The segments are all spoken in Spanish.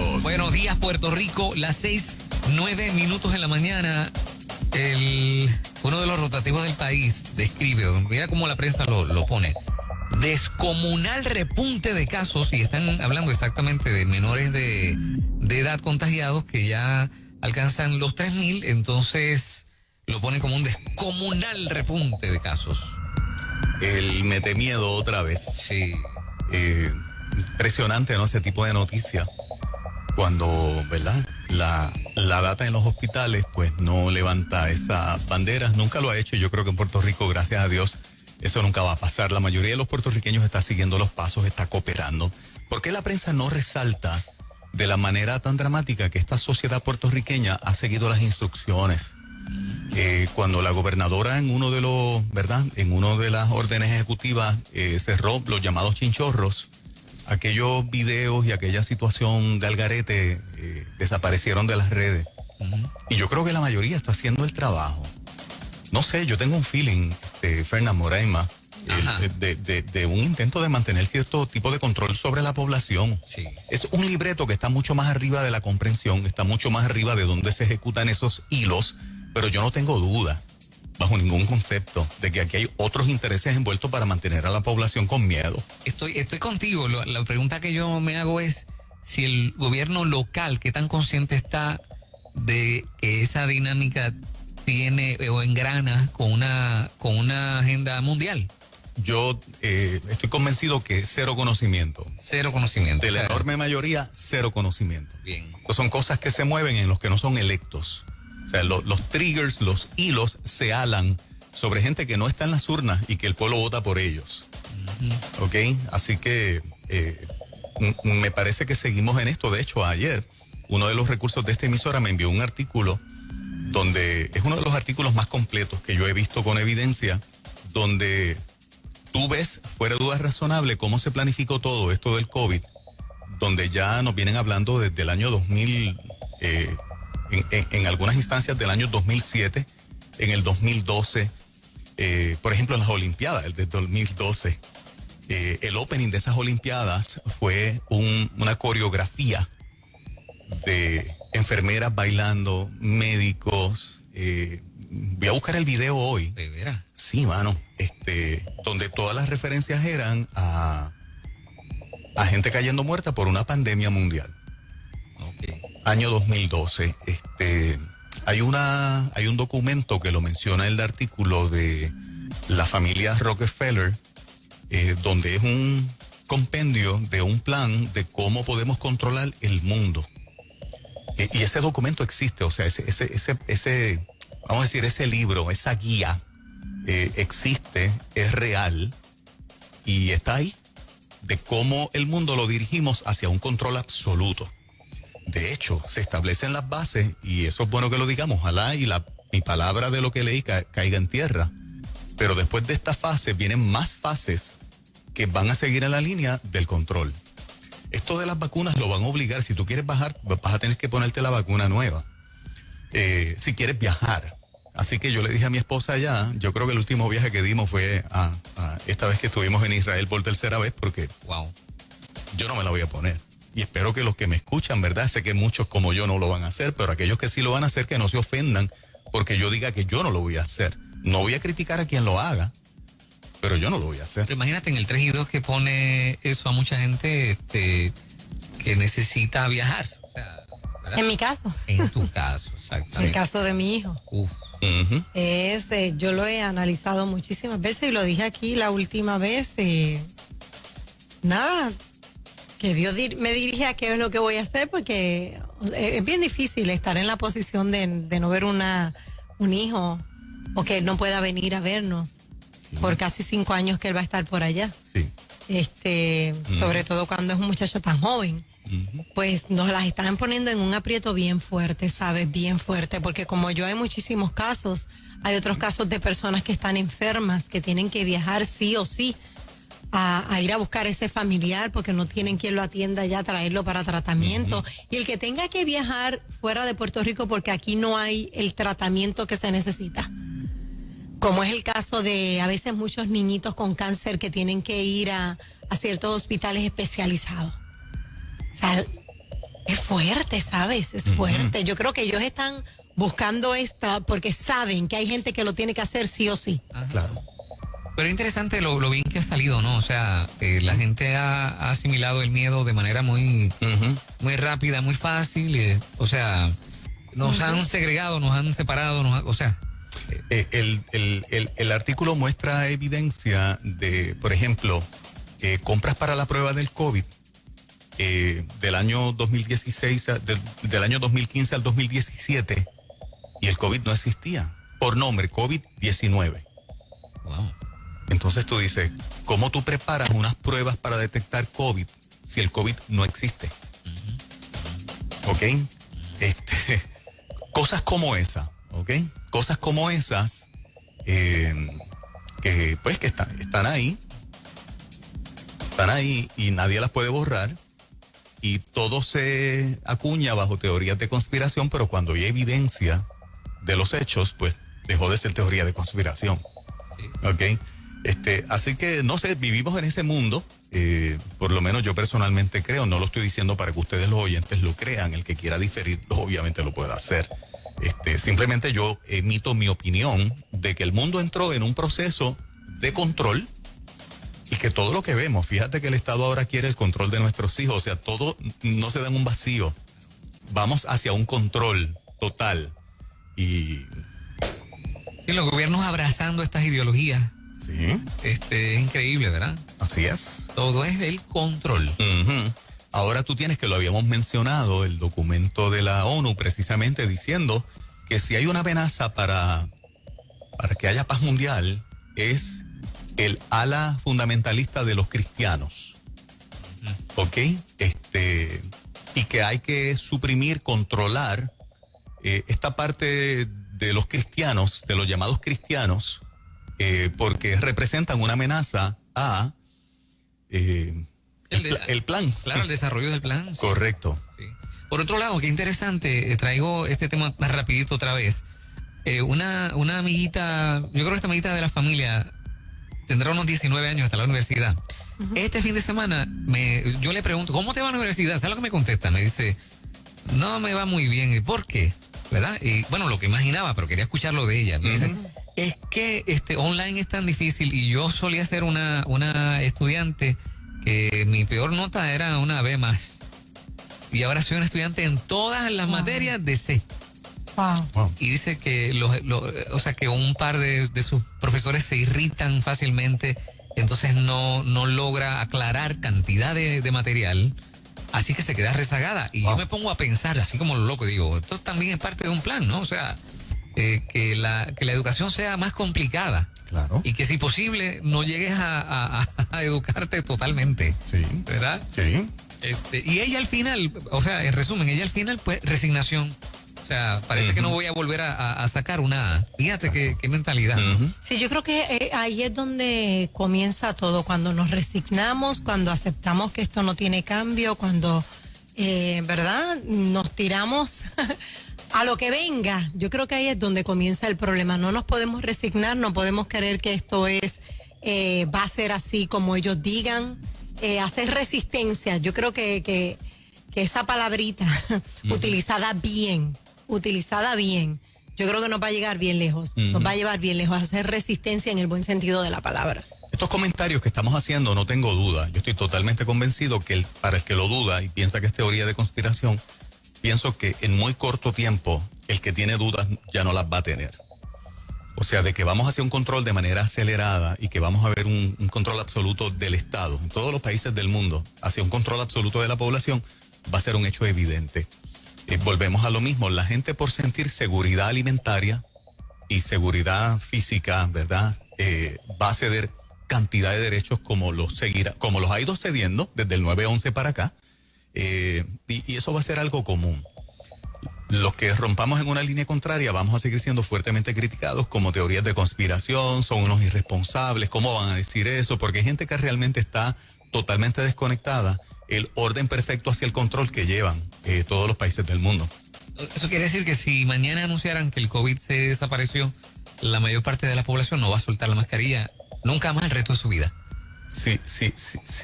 Espectáculos. Buenos días, Puerto Rico. Las 6:09 de la mañana. Uno de los rotativos del país describe, mira cómo la prensa lo pone. Descomunal repunte de casos, y están hablando exactamente de menores de edad contagiados que ya alcanzan los 3,000, entonces lo pone como un descomunal repunte de casos. El mete miedo otra vez. Sí. Impresionante, ¿no? Ese tipo de noticias. Cuando, ¿verdad? La data en los hospitales, pues no levanta esas banderas. Nunca lo ha hecho. Yo creo que en Puerto Rico, gracias a Dios, eso nunca va a pasar. La mayoría de los puertorriqueños está siguiendo los pasos, está cooperando. ¿Por qué la prensa no resalta de la manera tan dramática que esta sociedad puertorriqueña ha seguido las instrucciones? Cuando la gobernadora en uno de las órdenes ejecutivas cerró los llamados chinchorros, aquellos videos y aquella situación de algarete desaparecieron de las redes. Y yo creo que la mayoría está haciendo el trabajo. No sé, yo tengo un feeling, Fernan Moraima, de un intento de mantener cierto tipo de control sobre la población. Sí. Es un libreto que está mucho más arriba de la comprensión, está mucho más arriba de donde se ejecutan esos hilos, pero yo no tengo duda, bajo ningún concepto, de que aquí hay otros intereses envueltos para mantener a la población con miedo. Estoy contigo. La pregunta que yo me hago es si el gobierno local, qué tan consciente está de que esa dinámica tiene o engrana con una agenda mundial. Yo estoy convencido que cero conocimiento. Cero conocimiento. De la enorme mayoría, cero conocimiento. Bien. Entonces son cosas que se mueven en los que no son electos. O sea, los triggers, los hilos se alan sobre gente que no está en las urnas y que el pueblo vota por ellos. ¿Ok? Así que me parece que seguimos en esto. De hecho, ayer, uno de los recursos de esta emisora me envió un artículo donde es uno de los artículos más completos que yo he visto con evidencia, donde tú ves, fuera de duda razonable, cómo se planificó todo esto del COVID, donde ya nos vienen hablando desde el año 2000, en algunas instancias del año 2007, en el 2012, por ejemplo, en las Olimpiadas, el de 2012. El opening de esas Olimpiadas fue una coreografía de enfermeras bailando, médicos. Voy a buscar el video hoy. ¿De veras? Sí, mano. Donde todas las referencias eran a gente cayendo muerta por una pandemia mundial. Okay. Año 2012. Hay un documento que lo menciona el artículo de la familia Rockefeller, donde es un compendio de un plan de cómo podemos controlar el mundo. Y ese documento existe, o sea, ese vamos a decir, ese libro, esa guía, existe, es real y está ahí, de cómo el mundo lo dirigimos hacia un control absoluto. De hecho, se establecen las bases, y eso es bueno que lo digamos, ojalá y mi palabra de lo que leí caiga en tierra, pero después de esta fase vienen más fases que van a seguir en la línea del control. Esto de las vacunas lo van a obligar. Si tú quieres bajar, vas a tener que ponerte la vacuna nueva. Si quieres viajar. Así que yo le dije a mi esposa ya, yo creo que el último viaje que dimos fue a esta vez que estuvimos en Israel por tercera vez, porque yo no me la voy a poner. Y espero que los que me escuchan, ¿verdad? Sé que muchos como yo no lo van a hacer, pero aquellos que sí lo van a hacer, que no se ofendan porque yo diga que yo no lo voy a hacer. No voy a criticar a quien lo haga, pero yo no lo voy a hacer. Pero imagínate en el 3 y 2 que pone eso a mucha gente que necesita viajar. O sea, ¿verdad? En mi caso. En tu caso, exactamente. En el caso de mi hijo. Uf. Yo lo he analizado muchísimas veces y lo dije aquí la última vez. Nada, que Dios me dirige a qué es lo que voy a hacer, porque es bien difícil estar en la posición de no ver un hijo, o que él no pueda venir a vernos. Sí. Por casi 5 años que él va a estar por allá. Sí. Sobre todo cuando es un muchacho tan joven. Pues nos las están poniendo en un aprieto bien fuerte, ¿sabes? Bien fuerte, porque como yo hay muchísimos casos, hay otros casos de personas que están enfermas, que tienen que viajar sí o sí a ir a buscar ese familiar porque no tienen quien lo atienda ya, traerlo para tratamiento. Y el que tenga que viajar fuera de Puerto Rico porque aquí no hay el tratamiento que se necesita. Como es el caso de a veces muchos niñitos con cáncer que tienen que ir a ciertos hospitales especializados. O sea, Es fuerte, ¿sabes? Es fuerte. Yo creo que ellos están buscando esta porque saben que hay gente que lo tiene que hacer sí o sí. Ajá. Claro. Pero es interesante lo bien que ha salido, ¿no? O sea, la gente ha asimilado el miedo de manera muy, muy rápida, muy fácil. O sea, nos han segregado, nos han separado, o sea. El artículo muestra evidencia de, por ejemplo, compras para la prueba del COVID del año 2016, del año 2015 al 2017, y el COVID no existía. Por nombre, COVID-19. Wow. Entonces tú dices, ¿cómo tú preparas unas pruebas para detectar COVID si el COVID no existe? ¿Ok? Cosas como esa, ¿ok? Cosas como esas que pues que están ahí y nadie las puede borrar, y todo se acuña bajo teorías de conspiración, pero cuando hay evidencia de los hechos, pues dejó de ser teoría de conspiración. Sí. ¿Ok? Así que, no sé, vivimos en ese mundo, por lo menos yo personalmente creo, no lo estoy diciendo para que ustedes los oyentes lo crean, el que quiera diferir, obviamente lo puede hacer. Simplemente yo emito mi opinión de que el mundo entró en un proceso de control y que todo lo que vemos, fíjate que el Estado ahora quiere el control de nuestros hijos, o sea, todo no se da en un vacío, vamos hacia un control total y... Sí, los gobiernos abrazando estas ideologías. Sí. Es increíble, ¿verdad? Así es. Todo es el control. Ahora tú tienes, que lo habíamos mencionado, el documento de la ONU precisamente diciendo que si hay una amenaza para que haya paz mundial, es el ala fundamentalista de los cristianos. ¿Ok? Y que hay que suprimir, controlar esta parte de los cristianos, de los llamados cristianos, porque representan una amenaza a el plan. Claro, el desarrollo del plan. Sí. Correcto. Sí. Por otro lado, qué interesante, traigo este tema más rapidito otra vez. Una amiguita, yo creo que esta amiguita de la familia tendrá unos 19 años, hasta la universidad. Este fin de semana yo le pregunto, ¿cómo te va a la universidad? ¿Sabes lo que me contesta? Me dice, no me va muy bien. ¿Y por qué? ¿Verdad? Y bueno, lo que imaginaba, pero quería escucharlo de ella. Me dice, es que online es tan difícil, y yo solía ser una estudiante que mi peor nota era una B+. Y ahora soy un estudiante en todas las materias de C. Wow. Y dice que o sea, que un par de sus profesores se irritan fácilmente, entonces no logra aclarar cantidad de material, así que se queda rezagada. Y yo me pongo a pensar, así como lo loco, digo, esto también es parte de un plan, ¿no? O sea, que la educación sea más complicada. Claro. Y que si posible no llegues a educarte totalmente. Sí. ¿Verdad? Sí. Y ella al final, o sea, en resumen, ella al final, pues, resignación. O sea, parece que no voy a volver a sacar una A. Fíjate qué mentalidad. Sí, yo creo que ahí es donde comienza todo, cuando nos resignamos, cuando aceptamos que esto no tiene cambio, cuando, ¿verdad? Nos tiramos a lo que venga. Yo creo que ahí es donde comienza el problema. No nos podemos resignar, no podemos creer que esto va a ser así como ellos digan. Hacer resistencia, yo creo que esa palabrita utilizada bien, yo creo que nos va a llegar bien lejos, nos va a llevar bien lejos, hacer resistencia en el buen sentido de la palabra. Estos comentarios que estamos haciendo, no tengo duda, yo estoy totalmente convencido que para el que lo duda y piensa que es teoría de conspiración, pienso que en muy corto tiempo el que tiene dudas ya no las va a tener. O sea, de que vamos hacia un control de manera acelerada y que vamos a ver un control absoluto del Estado en todos los países del mundo, hacia un control absoluto de la población, va a ser un hecho evidente. Volvemos a lo mismo, la gente, por sentir seguridad alimentaria y seguridad física, ¿verdad? Va a ceder cantidad de derechos como los ha ido cediendo desde el 9/11 para acá, y eso va a ser algo común. Los que rompamos en una línea contraria vamos a seguir siendo fuertemente criticados como teorías de conspiración, son unos irresponsables, ¿cómo van a decir eso? Porque hay gente que realmente está totalmente desconectada el orden perfecto hacia el control que llevan todos los países del mundo. Eso quiere decir que si mañana anunciaran que el COVID se desapareció, la mayor parte de la población no va a soltar la mascarilla nunca más el resto de su vida. Si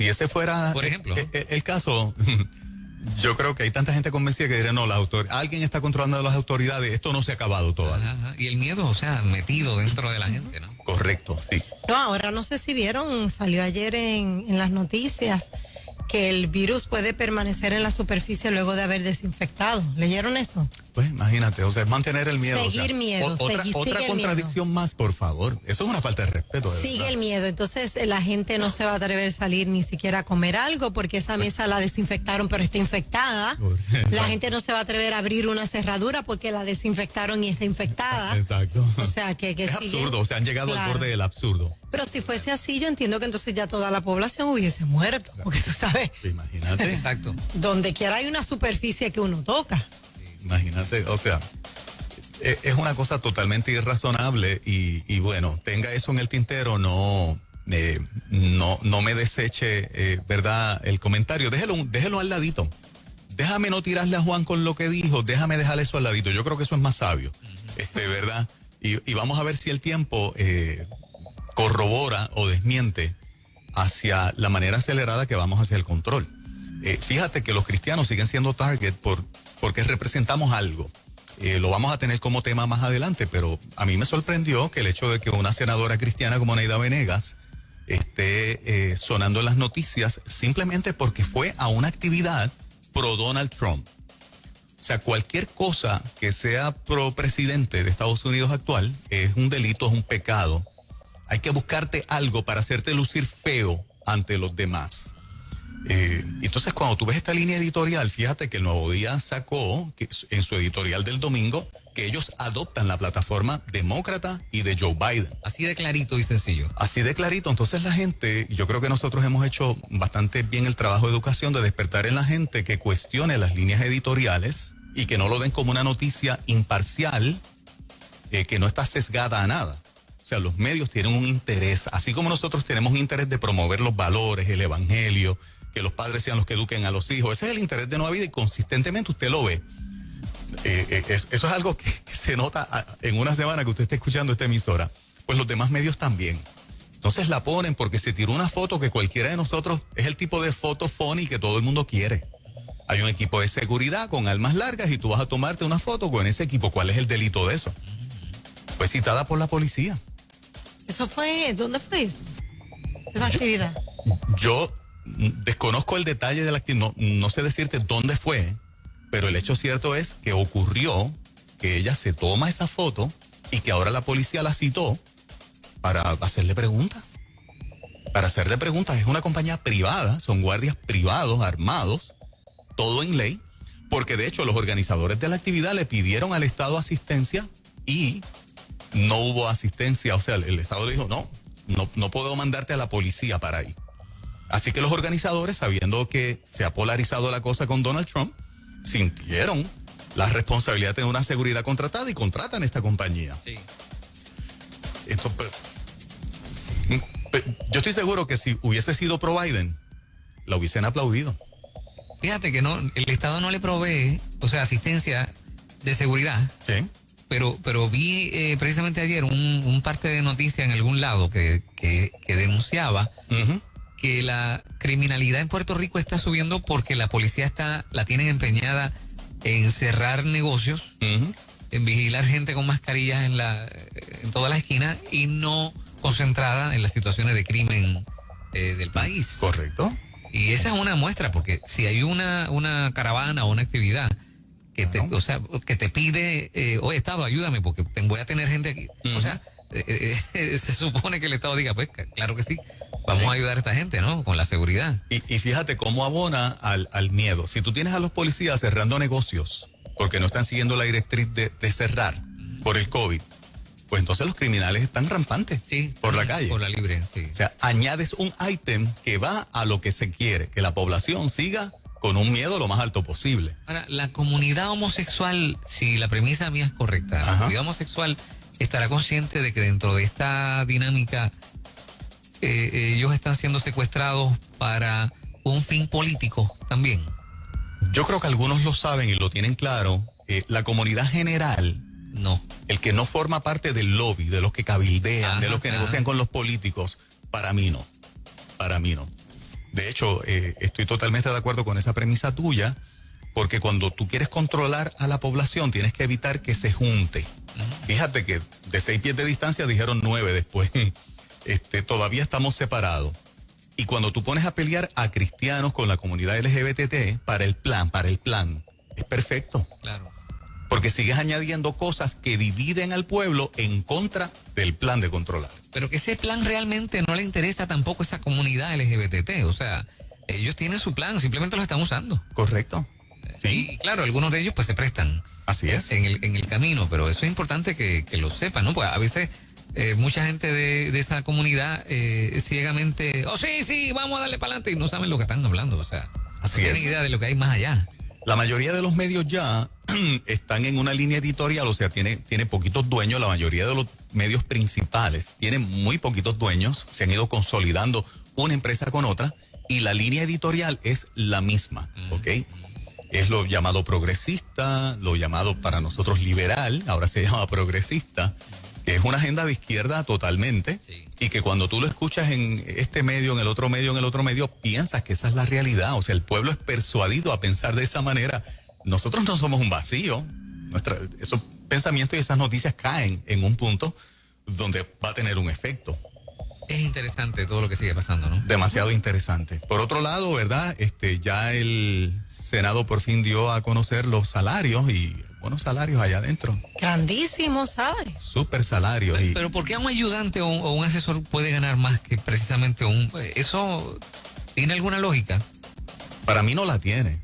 ese fuera por ejemplo, el caso, Yo creo que hay tanta gente convencida que dirá, no, alguien está controlando a las autoridades, esto no se ha acabado todavía. Ajá. Y el miedo, o sea, metido dentro de la gente, ¿no? Correcto, sí. No, ahora no sé si vieron, salió ayer en las noticias que el virus puede permanecer en la superficie luego de haber desinfectado. ¿Leyeron eso? Pues imagínate, o sea, es mantener el miedo. Seguir miedo. Otra sigue contradicción más, por favor. Eso es una falta de respeto. Sigue el miedo. Entonces la gente no se va a atrever a salir ni siquiera a comer algo porque esa mesa la desinfectaron pero está infectada. La gente no se va a atrever a abrir una cerradura porque la desinfectaron y está infectada. Exacto. O sea, que es absurdo, o sea, han llegado al borde del absurdo. Pero si fuese así, yo entiendo que entonces ya toda la población hubiese muerto. Porque tú sabes, imagínate. Exacto. donde quiera hay una superficie que uno toca. Imagínate, o sea, es una cosa totalmente irrazonable y bueno, tenga eso en el tintero, no me deseche, ¿verdad? El comentario, déjelo al ladito. Déjame no tirarle a Juan con lo que dijo, déjame dejar eso al ladito. Yo creo que eso es más sabio, ¿verdad? Y vamos a ver si el tiempo corrobora o desmiente hacia la manera acelerada que vamos hacia el control. Fíjate que los cristianos siguen siendo target porque representamos algo. Lo vamos a tener como tema más adelante, pero a mí me sorprendió que el hecho de que una senadora cristiana como Neida Venegas esté sonando en las noticias simplemente porque fue a una actividad pro Donald Trump. O sea, cualquier cosa que sea pro presidente de Estados Unidos actual es un delito, es un pecado. Hay que buscarte algo para hacerte lucir feo ante los demás. Entonces, cuando tú ves esta línea editorial, fíjate que el Nuevo Día sacó en su editorial del domingo que ellos adoptan la plataforma demócrata y de Joe Biden. Así de clarito y sencillo. Así de clarito. Entonces la gente, yo creo que nosotros hemos hecho bastante bien el trabajo de educación de despertar en la gente que cuestione las líneas editoriales y que no lo den como una noticia imparcial, que no está sesgada a nada. O sea, los medios tienen un interés, así como nosotros tenemos un interés de promover los valores, el evangelio, que los padres sean los que eduquen a los hijos. Ese es el interés de Nueva Vida y consistentemente usted lo ve. Eso es algo que se nota en una semana que usted esté escuchando esta emisora. Pues los demás medios también. Entonces la ponen porque se tiró una foto que cualquiera de nosotros es el tipo de foto funny que todo el mundo quiere. Hay un equipo de seguridad con armas largas y tú vas a tomarte una foto con ese equipo. ¿Cuál es el delito de eso? Pues citada por la policía. ¿Eso fue? ¿Dónde fue eso? Esa actividad. Yo desconozco el detalle de la actividad, no sé decirte dónde fue, pero el hecho cierto es que ocurrió que ella se toma esa foto y que ahora la policía la citó para hacerle preguntas. Para hacerle preguntas. Es una compañía privada, son guardias privados, armados, todo en ley, porque de hecho los organizadores de la actividad le pidieron al Estado asistencia y no hubo asistencia, o sea, el Estado le dijo, no puedo mandarte a la policía para ahí. Así que los organizadores, sabiendo que se ha polarizado la cosa con Donald Trump, sintieron la responsabilidad de tener una seguridad contratada y contratan esta compañía. Sí. Esto, yo estoy seguro que si hubiese sido pro Biden, la hubiesen aplaudido. Fíjate que no, el Estado no le provee, o sea, asistencia de seguridad. Sí. Pero vi precisamente ayer un parte de noticia en algún lado que denunciaba que la criminalidad en Puerto Rico está subiendo porque la policía la tienen empeñada en cerrar negocios, en vigilar gente con mascarillas en todas las esquinas y no concentrada en las situaciones de crimen del país. Correcto. Y esa es una muestra, porque si hay una caravana o una actividad que te pide, oye, Estado, ayúdame porque voy a tener gente aquí. O sea, se supone que el Estado diga, pues claro que sí, vamos a ayudar a esta gente, ¿no? Con la seguridad. Y fíjate cómo abona al miedo. Si tú tienes a los policías cerrando negocios porque no están siguiendo la directriz de cerrar por el COVID, pues entonces los criminales están rampantes por la calle. Por la libre, sí. O sea, añades un ítem que va a lo que se quiere, que la población siga con un miedo lo más alto posible. Ahora, la comunidad homosexual, si la premisa mía es correcta, la comunidad homosexual estará consciente de que dentro de esta dinámica ellos están siendo secuestrados para un fin político también. Yo creo que algunos lo saben y lo tienen claro. La comunidad general, no. El que no forma parte del lobby, de los que cabildean, de los que negocian con los políticos, para mí no. Para mí no. De hecho, estoy totalmente de acuerdo con esa premisa tuya porque cuando tú quieres controlar a la población, tienes que evitar que se junte. Fíjate que de 6 pies de distancia dijeron 9 después. Todavía estamos separados. Y cuando tú pones a pelear a cristianos con la comunidad LGBT para el plan, es perfecto. Claro. Porque sigues añadiendo cosas que dividen al pueblo en contra del plan de controlar. Pero que ese plan realmente no le interesa tampoco a esa comunidad LGBT. O sea, ellos tienen su plan, simplemente lo están usando. Correcto. Sí. Y claro, algunos de ellos pues se prestan. Así es. En el camino, pero eso es importante que lo sepan, ¿no? Pues a veces mucha gente de esa comunidad ciegamente, sí, vamos a darle para adelante y no saben lo que están hablando, o sea, así no tienen idea de lo que hay más allá. La mayoría de los medios ya están en una línea editorial, o sea, tiene poquitos dueños. La mayoría de los medios principales tienen muy poquitos dueños, se han ido consolidando una empresa con otra y la línea editorial es la misma, ¿ok? Es lo llamado progresista, lo llamado para nosotros liberal, ahora se llama progresista, que es una agenda de izquierda totalmente, sí. Y que cuando tú lo escuchas en este medio, en el otro medio, piensas que esa es la realidad. O sea, el pueblo es persuadido a pensar de esa manera. Nosotros no somos un vacío. Esos pensamientos y esas noticias caen en un punto donde va a tener un efecto. Es interesante todo lo que sigue pasando, ¿no? Demasiado interesante. Por otro lado, ¿verdad? Ya el Senado por fin dio a conocer los salarios y buenos salarios allá adentro. Grandísimos, ¿sabes? Súper salarios. Pero ¿por qué un ayudante o un asesor puede ganar más que precisamente ¿eso tiene alguna lógica? Para mí no la tiene.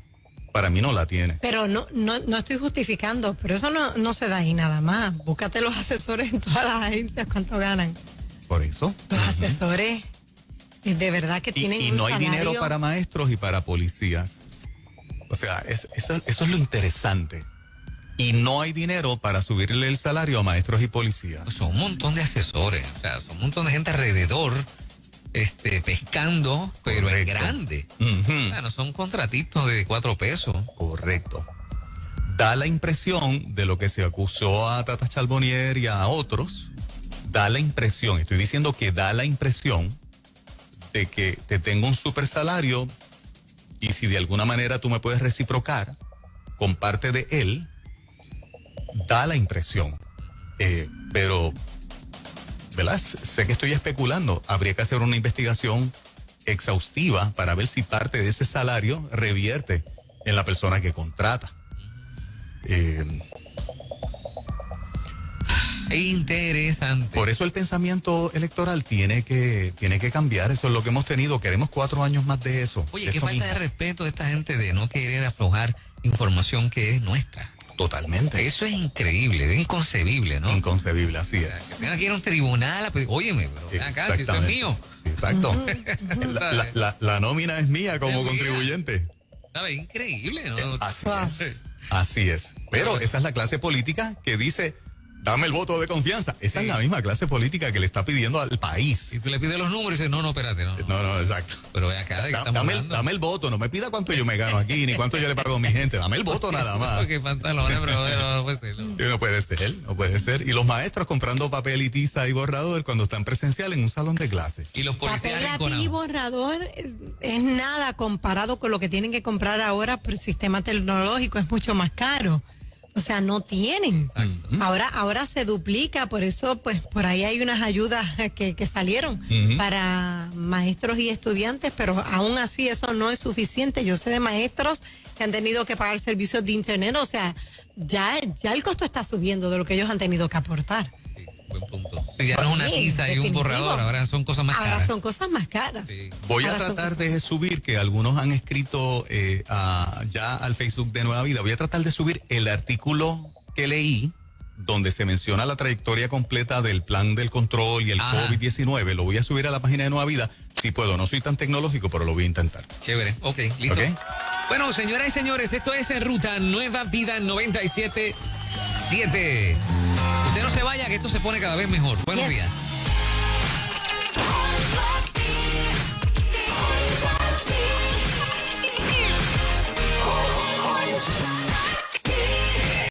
Pero no estoy justificando, pero eso no se da ahí nada más. Búscate los asesores en todas las agencias, ¿cuánto ganan? Por eso. Los asesores de verdad que tienen y un no hay salario. dinero para maestros y para policías. O sea, eso es lo interesante. Y no hay dinero para subirle el salario a maestros y policías. Pues son un montón de asesores, o sea, son un montón de gente alrededor, pescando, pero correcto. en grande. Uh-huh. O sea, no son contratitos de 4 pesos. Correcto. Da la impresión de lo que se acusó a Tata Charbonnier y a otros. Estoy diciendo que da la impresión de que te tengo un super salario y si de alguna manera tú me puedes reciprocar con parte de él, da la impresión. Pero, ¿verdad? Sé que estoy especulando. Habría que hacer una investigación exhaustiva para ver si parte de ese salario revierte en la persona que contrata. Interesante. Por eso el pensamiento electoral tiene que cambiar. Eso es lo que hemos tenido. Queremos 4 años más de eso. Oye, de qué eso falta mismo. de respeto de esta gente de no querer aflojar información que es nuestra. Totalmente. Eso es increíble, es inconcebible, ¿no? Inconcebible, así O sea, es. que tenga que ir a un tribunal a pedir, óyeme, pero ven acá, si eso es mío. Exacto. La nómina es mía como Es mía. contribuyente. ¿Sabes? Increíble, ¿no? Así es. Así es. Pero esa es la clase política que dice, dame el voto de confianza. Esa es la misma clase política que le está pidiendo al país. Si tú le pides los números y dices, no, espérate, no. No, exacto. Pero ven acá, ¿de qué estamos hablando? Dame el voto, no me pida cuánto yo me gano aquí, ni cuánto yo le pago a mi gente. Dame el voto nada más. Qué pantalones, pero no puede ser. ¿No? No puede ser. Y los maestros comprando papel y tiza y borrador cuando están presencial en un salón de clase. Y los policías Papel, lápiz y arrinconados. borrador es nada comparado con lo que tienen que comprar ahora por el sistema tecnológico, es mucho más caro. O sea, no tienen. Exacto. Ahora se duplica, por eso pues por ahí hay unas ayudas que salieron para maestros y estudiantes, pero aún así eso no es suficiente. Yo sé de maestros que han tenido que pagar servicios de internet, o sea, ya el costo está subiendo de lo que ellos han tenido que aportar. Sí, buen punto. Si ya no es una Sí, tiza y un definitivo. borrador, ahora son cosas más Ahora caras. son cosas más caras. Sí. Voy a Ahora son tratar cosas- de subir, que algunos han escrito ya al Facebook de Nueva Vida, voy a tratar de subir el artículo que leí donde se menciona la trayectoria completa del plan del control y el Ajá. COVID-19. Lo voy a subir a la página de Nueva Vida. Si puedo, no soy tan tecnológico, pero lo voy a intentar. Chévere, ok, listo. Ok. Bueno, señoras y señores, esto es En Ruta Nueva Vida 97.7. Usted no se vaya, que esto se pone cada vez mejor. Buenos Yes. días.